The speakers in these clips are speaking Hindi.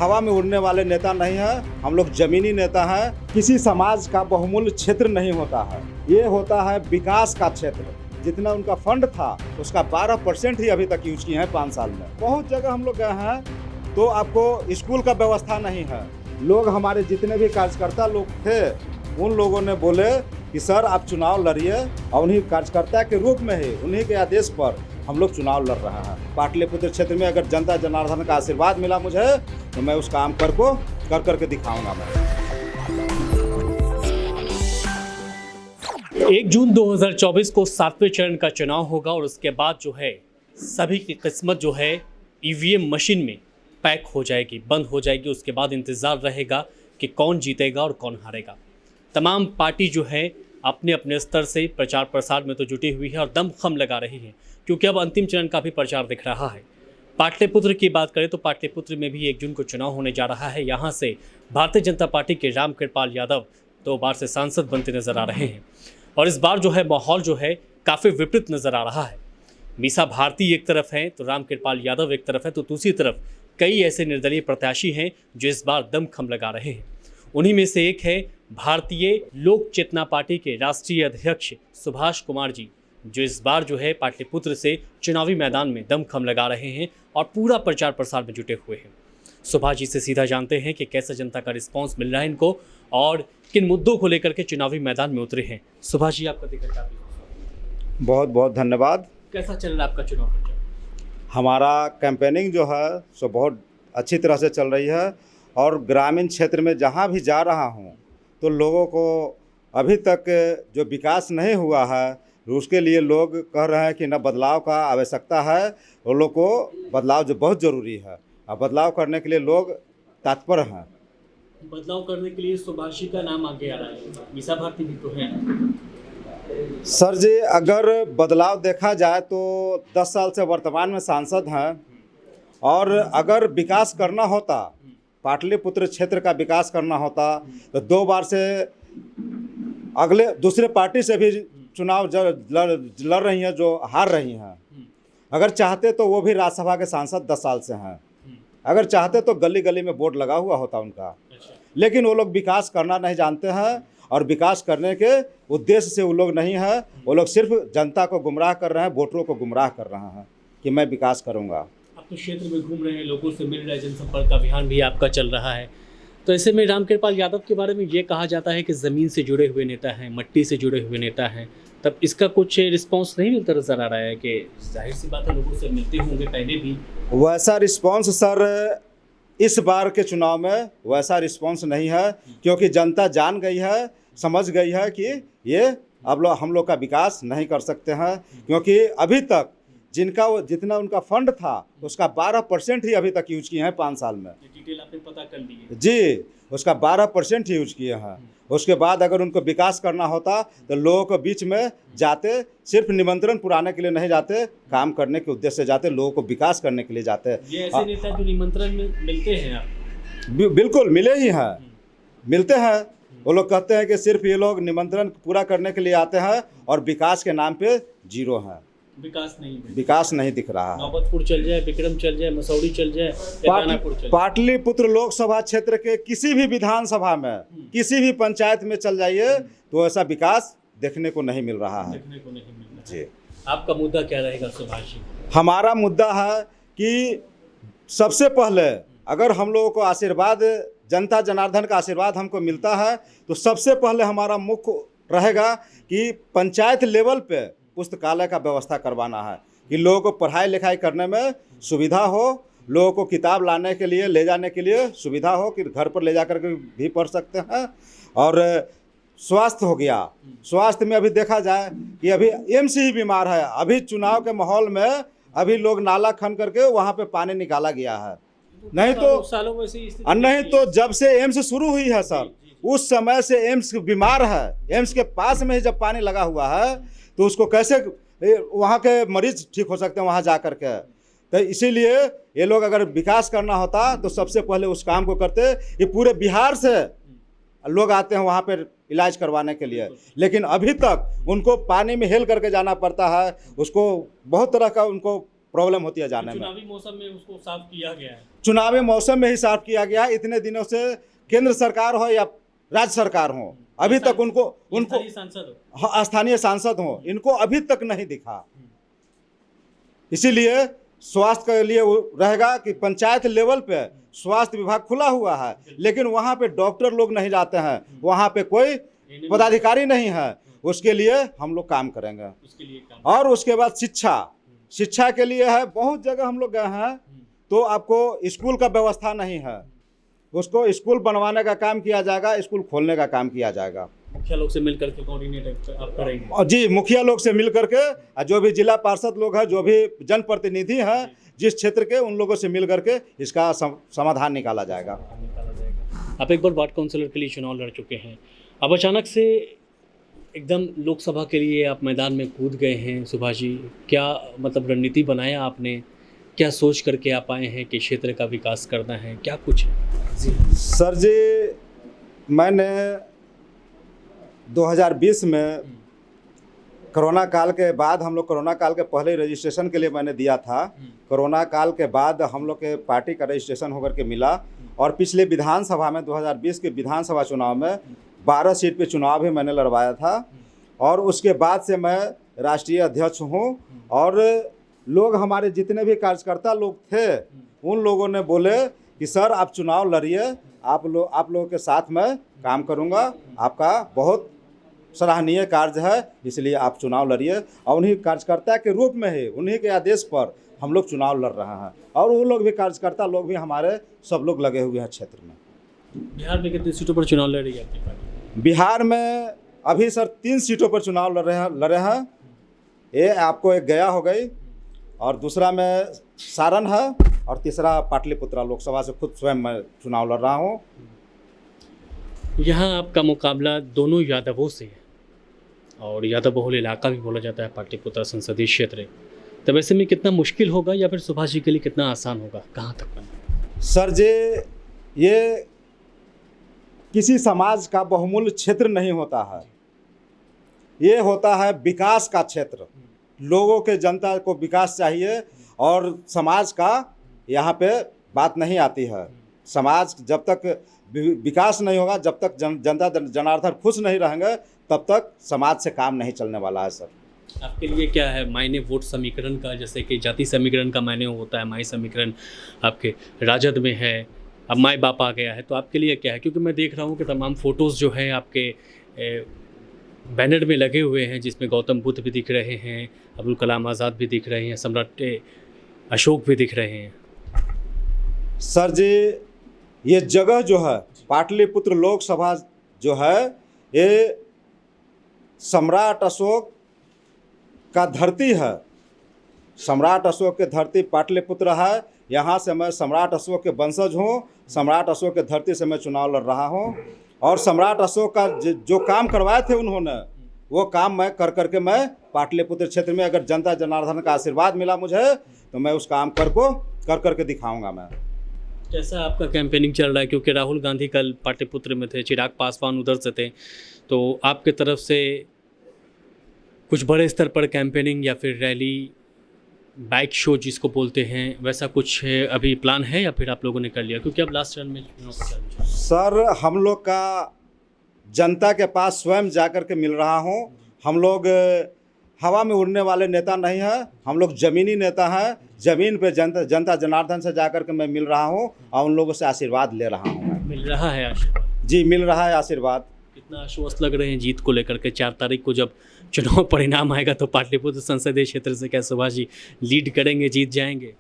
हवा में उड़ने वाले नेता नहीं है, हम लोग जमीनी नेता हैं। किसी समाज का बहुमूल्य क्षेत्र नहीं होता है, ये होता है विकास का क्षेत्र। जितना उनका फंड था उसका 12% ही अभी तक यूज किए हैं 5 साल में। बहुत जगह हम लोग गए हैं तो आपको स्कूल का व्यवस्था नहीं है। लोग हमारे जितने भी कार्यकर्ता लोग थे उन लोगों ने बोले कि सर आप चुनाव लड़िए, और उन्हीं कार्यकर्ता के रूप में ही उन्हीं के आदेश पर हम लोग चुनाव लड़ रहे हैं। पाटलिपुत्र क्षेत्र में अगर जनता जनार्दन का आशीर्वाद मिला मुझे तो मैं उस काम कर करके दिखाऊंगा। मैं 1 जून 2024 को 7वें चरण का चुनाव होगा और उसके बाद जो है सभी की किस्मत जो है ईवीएम मशीन में पैक हो जाएगी, बंद हो जाएगी। उसके बाद इंतज़ार रहेगा कि कौन जीतेगा और कौन हारेगा। तमाम पार्टी जो है अपने अपने स्तर से प्रचार प्रसार में तो जुटी हुई है और दमखम लगा रही है, क्योंकि अब अंतिम चरण का भी प्रचार दिख रहा है। पाटलिपुत्र की बात करें तो पाटलिपुत्र में भी 1 जून को चुनाव होने जा रहा है। यहाँ से भारतीय जनता पार्टी के रामकृपाल यादव 2 बार से सांसद बनते नजर आ रहे हैं और इस बार जो है माहौल जो है काफ़ी विपरीत नजर आ रहा है। मीसा भारती एक तरफ है तो रामकृपाल यादव एक तरफ है, तो दूसरी तरफ कई ऐसे निर्दलीय प्रत्याशी हैं जो इस बार दमखम लगा रहे हैं। उन्हीं में से एक है भारतीय लोक चेतना पार्टी के राष्ट्रीय अध्यक्ष सुभाष कुमार जी, जो इस बार जो है पाटलिपुत्र से चुनावी मैदान में दमखम लगा रहे हैं और पूरा प्रचार प्रसार में जुटे हुए हैं। सुभाष जी से सीधा जानते हैं कि कैसा जनता का रिस्पांस मिल रहा है इनको और किन मुद्दों को लेकर के चुनावी मैदान में उतरे हैं। सुभाष जी आपका देखकर काफी बहुत बहुत धन्यवाद। कैसा चल रहा है आपका चुनाव प्रचार? हमारा कैंपेनिंग जो है सो बहुत अच्छी तरह से चल रही है और ग्रामीण क्षेत्र में जहाँ भी जा रहा हूँ तो लोगों को अभी तक जो विकास नहीं हुआ है उसके लिए लोग कह रहे हैं कि न बदलाव का आवश्यकता है, और लोग को बदलाव जो बहुत ज़रूरी है और बदलाव करने के लिए लोग तत्पर हैं। बदलाव करने के लिए सुभाष जी का नाम आगे आ रहा है, मीसा भारती भी तो है। सर जी अगर बदलाव देखा जाए तो 10 साल से वर्तमान में सांसद हैं, और अगर विकास करना होता, पाटलिपुत्र क्षेत्र का विकास करना होता तो 2 बार से अगले दूसरे पार्टी से भी चुनाव लड़ रही हैं जो हार रही हैं। अगर चाहते तो वो भी राज्यसभा के सांसद 10 साल से हैं। अगर चाहते तो गली गली में बोर्ड लगा हुआ होता उनका, लेकिन वो लोग विकास करना नहीं जानते हैं और विकास करने के उद्देश्य से वो लोग नहीं है। वो लोग सिर्फ जनता को गुमराह कर रहे हैं, वोटरों को गुमराह कर रहे हैं कि मैं विकास करूँगा। आप तो क्षेत्र में घूम रहे हैं, लोगों से मिल रहे हैं, जनसंपर्क अभियान भी आपका चल रहा है, तो ऐसे में रामकृपाल यादव के बारे में ये कहा जाता है कि ज़मीन से जुड़े हुए नेता हैं, मट्टी से जुड़े हुए नेता हैं, तब इसका कुछ रिस्पांस नहीं मिलता नजर आ रहा है कि जाहिर सी बात है लोगों से मिलते होंगे पहले भी? वैसा रिस्पांस सर इस बार के चुनाव में वैसा रिस्पांस नहीं है, क्योंकि जनता जान गई है, समझ गई है कि ये अब हम लोग का विकास नहीं कर सकते हैं, क्योंकि अभी तक जितना उनका फंड था उसका 12% ही अभी तक यूज किए हैं 5 साल में। डिटेल आपने पता कर ली है? जी, उसका 12% ही यूज किए हैं। उसके बाद अगर उनको विकास करना होता तो लोगों के बीच में जाते, सिर्फ निमंत्रण पुराने के लिए नहीं जाते, काम करने के उद्देश्य से जाते, लोगों को विकास करने के लिए जाते। ये ऐसे नेता जो निमंत्रण में मिलते हैं आप? बिल्कुल मिले ही हैं, मिलते हैं। वो लोग कहते हैं कि सिर्फ ये लोग निमंत्रण पूरा करने के लिए आते हैं और विकास के नाम पे जीरो हैं। विकास नहीं दिख रहा है। नौबतपुर चल जाए, विक्रम चल जाए, मसौड़ी चल जाए, पाटलिपुत्र लोकसभा क्षेत्र के किसी भी विधानसभा में, किसी भी पंचायत में चल जाइए तो ऐसा विकास देखने को नहीं मिल रहा है। जी, आपका मुद्दा क्या रहेगा सुभाष जी? हमारा मुद्दा है कि सबसे पहले अगर हम लोगों को आशीर्वाद, जनता जनार्दन का आशीर्वाद हमको मिलता है तो सबसे पहले हमारा मुख्य रहेगा कि पंचायत लेवल पे पुस्तकालय का व्यवस्था करवाना है, कि लोगों को पढ़ाई लिखाई करने में सुविधा हो, लोगों को किताब लाने के लिए, ले जाने के लिए सुविधा हो, कि घर पर ले जा कर के भी पढ़ सकते हैं। और स्वास्थ्य हो गया, स्वास्थ्य में अभी देखा जाए कि अभी एम्स ही बीमार है। अभी चुनाव के माहौल में अभी लोग नाला खन करके वहाँ पे पानी निकाला गया है। नहीं तो जब से एम्स शुरू हुई है सर, उस समय से एम्स बीमार है। एम्स के पास में ही जब पानी लगा हुआ है तो उसको कैसे वहाँ के मरीज ठीक हो सकते हैं वहाँ जा कर के? तो इसीलिए ये लोग अगर विकास करना होता तो सबसे पहले उस काम को करते। ये पूरे बिहार से लोग आते हैं वहाँ पर इलाज करवाने के लिए, लेकिन अभी तक उनको पानी में हेल करके जाना पड़ता है। उसको बहुत तरह का उनको प्रॉब्लम होती है जाने में। चुनावी मौसम में उसको साफ किया गया है। चुनावी मौसम में ही साफ किया गया है। इतने दिनों से केंद्र सरकार हो या राज्य सरकार हो, अभी तक उनको सांसद हाँ, स्थानीय सांसद हो, इनको अभी तक नहीं दिखा। इसीलिए स्वास्थ्य के लिए वो रहेगा कि पंचायत लेवल पे स्वास्थ्य विभाग खुला हुआ है, लेकिन वहाँ पे डॉक्टर लोग नहीं जाते हैं, वहाँ पे कोई पदाधिकारी नहीं है। उसके लिए हम लोग काम करेंगे। उसके लिए और उसके बाद शिक्षा के लिए है, बहुत जगह हम लोग गए हैं तो आपको स्कूल का व्यवस्था नहीं है, उसको स्कूल बनवाने का काम किया जाएगा, स्कूल खोलने का काम किया जाएगा। मुखिया लोग से मिलकर के कोऑर्डिनेट आप करेंगे? और जी, मुखिया लोग से मिल करके, जो भी जिला पार्षद लोग हैं, जो भी जनप्रतिनिधि हैं जिस क्षेत्र के, उन लोगों से मिल करके इसका समाधान निकाला जाएगा। आप एक बार वार्ड काउंसिलर के लिए चुनाव लड़ चुके हैं, अब अचानक से एकदम लोकसभा के लिए आप मैदान में कूद गए हैं। सुभाष जी, क्या मतलब रणनीति बनाया आपने, क्या सोच करके आप आए हैं कि क्षेत्र का विकास करना है, क्या कुछ है? सर जी, मैंने 2020 में कोरोना काल के बाद, हम लोग कोरोना काल के पहले रजिस्ट्रेशन के लिए मैंने दिया था। कोरोना काल के बाद हम लोग के पार्टी का रजिस्ट्रेशन होकर के मिला, और पिछले विधानसभा में 2020 के विधानसभा चुनाव में 12 सीट पे चुनाव भी मैंने लड़वाया था। और उसके बाद से मैं राष्ट्रीय अध्यक्ष हूँ, और लोग, हमारे जितने भी कार्यकर्ता लोग थे, उन लोगों ने बोले कि सर आप चुनाव लड़िए, आप लोगों के साथ मैं काम करूँगा, आपका बहुत सराहनीय कार्य है, इसलिए आप चुनाव लड़िए। और उन्हीं कार्यकर्ता के रूप में ही, उन्हीं के आदेश पर हम लोग चुनाव लड़ रहे हैं। और वो लोग भी, कार्यकर्ता लोग भी हमारे, सब लोग लगे हुए हैं क्षेत्र में। बिहार में कितनी सीटों पर चुनाव लड़ रही है आपकी पार्टी? बिहार में अभी सर 3 सीटों पर चुनाव लड़े हैं। ये आपको एक गया हो गई, और दूसरा में सारण है, और तीसरा पाटलिपुत्रा लोकसभा से खुद स्वयं मैं चुनाव लड़ रहा हूँ। यहाँ आपका मुकाबला दोनों यादवों से है, और यादव बहुल इलाका भी बोला जाता है पाटलिपुत्रा संसदीय क्षेत्र। तब ऐसे में कितना मुश्किल होगा, या फिर सुभाष जी के लिए कितना आसान होगा, कहाँ तक बना? सर जी, ये किसी समाज का बहुमूल्य क्षेत्र नहीं होता है, ये होता है विकास का क्षेत्र। लोगों के, जनता को विकास चाहिए, और समाज का यहाँ पे बात नहीं आती है। समाज जब तक विकास नहीं होगा, जब तक जनता जनार्दन खुश नहीं रहेंगे, तब तक समाज से काम नहीं चलने वाला है। सर आपके लिए क्या है मायने वोट समीकरण का? जैसे कि जाति समीकरण का मायने होता है, माई समीकरण आपके राजद में है, अब माई बाप आ गया है, तो आपके लिए क्या है? क्योंकि मैं देख रहा हूँ कि तमाम फ़ोटोज़ जो हैं आपके बैनर में लगे हुए हैं, जिसमें गौतम बुद्ध भी दिख रहे हैं, अब्दुल कलाम आज़ाद भी दिख रहे हैं, सम्राट अशोक भी दिख रहे हैं। सर जी, ये जगह जो है, पाटलिपुत्र लोकसभा जो है, ये सम्राट अशोक का धरती है। सम्राट अशोक की धरती पाटलिपुत्र है। यहाँ से मैं सम्राट अशोक के वंशज हूँ। सम्राट अशोक के धरती से मैं चुनाव लड़ रहा हूँ, और सम्राट अशोक का जो काम करवाए थे उन्होंने, वो काम मैं कर करके मैं पाटलिपुत्र क्षेत्र में, अगर जनता जनार्दन का आशीर्वाद मिला मुझे, तो मैं उस काम कर करके दिखाऊंगा मैं। कैसा आपका कैंपेनिंग चल रहा है? क्योंकि राहुल गांधी कल पाटलिपुत्र में थे, चिराग पासवान उधर से थे, तो आपके तरफ से कुछ बड़े स्तर पर कैंपेनिंग या फिर रैली, बाइक शो जिसको बोलते हैं, वैसा कुछ अभी प्लान है, या फिर आप लोगों ने कर लिया? क्योंकि अब लास्ट रन में सर, हम लोग का जनता के पास स्वयं जाकर के मिल रहा हूँ। हम लोग हवा में उड़ने वाले नेता नहीं हैं, हम लोग ज़मीनी नेता हैं। ज़मीन पे जनता जनार्दन से जाकर के मैं मिल रहा हूँ, और उन लोगों से आशीर्वाद ले रहा हूँ। मिल रहा है आशीर्वाद? जी, मिल रहा है आशीर्वाद। कितना आश्वस्त लग रहे हैं जीत को लेकर के? 4 तारीख को जब चुनाव परिणाम आएगा, तो पाटलिपुत्र संसदीय क्षेत्र से क्या सुभाष जी लीड करेंगे, जीत जाएंगे?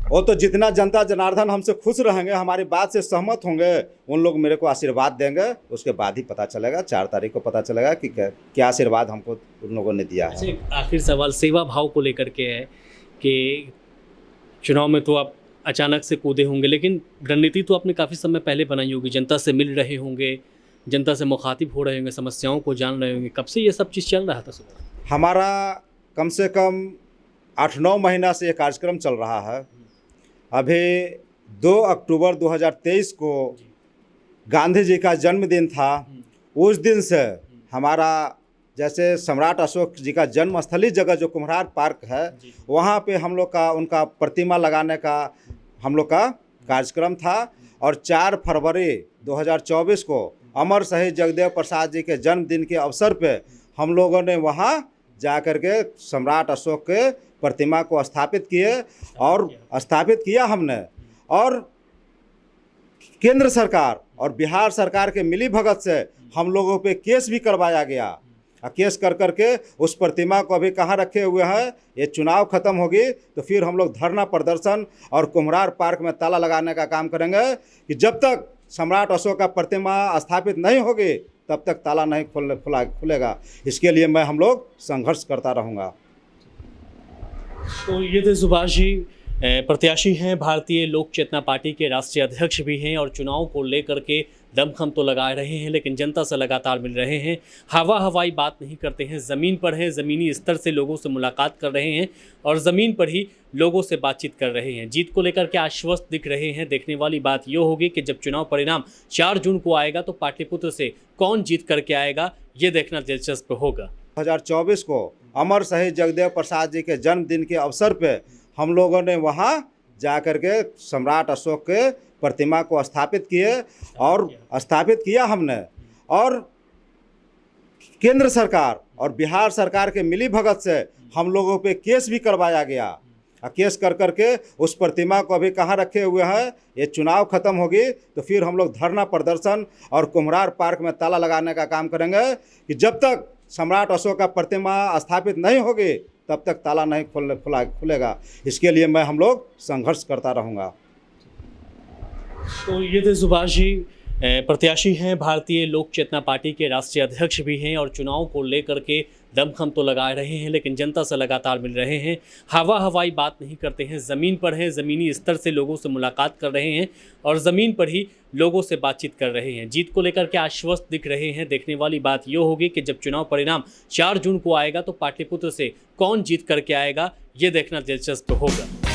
वो तो जितना जनता जनार्दन हमसे खुश रहेंगे, हमारी बात से सहमत होंगे, उन लोग मेरे को आशीर्वाद देंगे, उसके बाद ही पता चलेगा। 4 तारीख को पता चलेगा कि क्या आशीर्वाद हमको उन लोगों ने दिया है। अच्छा, आखिर सवाल सेवा भाव को लेकर के है कि चुनाव में तो आप अचानक से कूदे होंगे, लेकिन रणनीति तो आपने काफ़ी समय पहले बनाई होगी, जनता से मिल रहे होंगे, जनता से मुखातिब हो रहे होंगे, समस्याओं को जान रहे होंगे। कब से ये सब चीज़ चल रहा था? हमारा कम से कम 8-9 महीना से ये कार्यक्रम चल रहा है। अभी 2 अक्टूबर 2023 को गांधी जी का जन्मदिन था। उस दिन से हमारा, जैसे सम्राट अशोक जी का जन्मस्थली जगह जो कुम्हरार पार्क है, वहाँ पे हम लोग का, उनका प्रतिमा लगाने का हम लोग का कार्यक्रम था और 4 फरवरी 2024 को अमर शहीद जगदेव प्रसाद जी के जन्मदिन के अवसर पे हम लोगों ने वहाँ जा कर के सम्राट अशोक के प्रतिमा को स्थापित किए और स्थापित किया हमने। और केंद्र सरकार और बिहार सरकार के मिली भगत से हम लोगों पे केस भी करवाया गया। केस कर करके उस प्रतिमा को अभी कहाँ रखे हुए हैं। ये चुनाव खत्म होगी तो फिर हम लोग धरना प्रदर्शन और कुम्हरार पार्क में ताला लगाने का काम करेंगे कि जब तक सम्राट अशोक का प्रतिमा स्थापित नहीं होगी तब तक ताला नहीं खुलेगा। इसके लिए हम लोग संघर्ष करता रहूँगा। तो ये थे सुभाष जी, प्रत्याशी हैं, भारतीय लोक चेतना पार्टी के राष्ट्रीय अध्यक्ष भी हैं और चुनाव को लेकर के दमखम तो लगा रहे हैं लेकिन जनता से लगातार मिल रहे हैं। हवाई बात नहीं करते हैं, ज़मीन पर हैं, ज़मीनी स्तर से लोगों से मुलाकात कर रहे हैं और ज़मीन पर ही लोगों से बातचीत कर रहे हैं। जीत को लेकर के आश्वस्त दिख रहे हैं। देखने वाली बात ये होगी कि जब चुनाव परिणाम 4 जून को आएगा तो पाटलिपुत्र से कौन जीत करके आएगा, ये देखना दिलचस्प होगा। 2024 को अमर शहीद जगदेव प्रसाद जी के जन्मदिन के अवसर पे हम लोगों ने वहाँ जा कर के सम्राट अशोक के प्रतिमा को स्थापित किए और स्थापित किया हमने। और केंद्र सरकार और बिहार सरकार के मिली भगत से हम लोगों पे केस भी करवाया गया। केस कर करके उस प्रतिमा को अभी कहाँ रखे हुए हैं। ये चुनाव खत्म होगी तो फिर हम लोग धरना प्रदर्शन और कुम्हरार पार्क में ताला लगाने का काम करेंगे कि जब तक सम्राट अशोक का प्रतिमा स्थापित नहीं होगी तब तक ताला नहीं खुलेगा। इसके लिए हम लोग संघर्ष करता रहूँगा। तो ये थे सुभाष जी, प्रत्याशी हैं, भारतीय लोक चेतना पार्टी के राष्ट्रीय अध्यक्ष भी हैं और चुनाव को लेकर के दमखम तो लगा रहे हैं लेकिन जनता से लगातार मिल रहे हैं। हवाई बात नहीं करते हैं, ज़मीन पर हैं, ज़मीनी स्तर से लोगों से मुलाकात कर रहे हैं और ज़मीन पर ही लोगों से बातचीत कर रहे हैं। जीत को लेकर के आश्वस्त दिख रहे हैं। देखने वाली बात ये होगी कि जब चुनाव परिणाम 4 जून को आएगा तो पाटलिपुत्र से कौन जीत करके आएगा, ये देखना दिलचस्प होगा।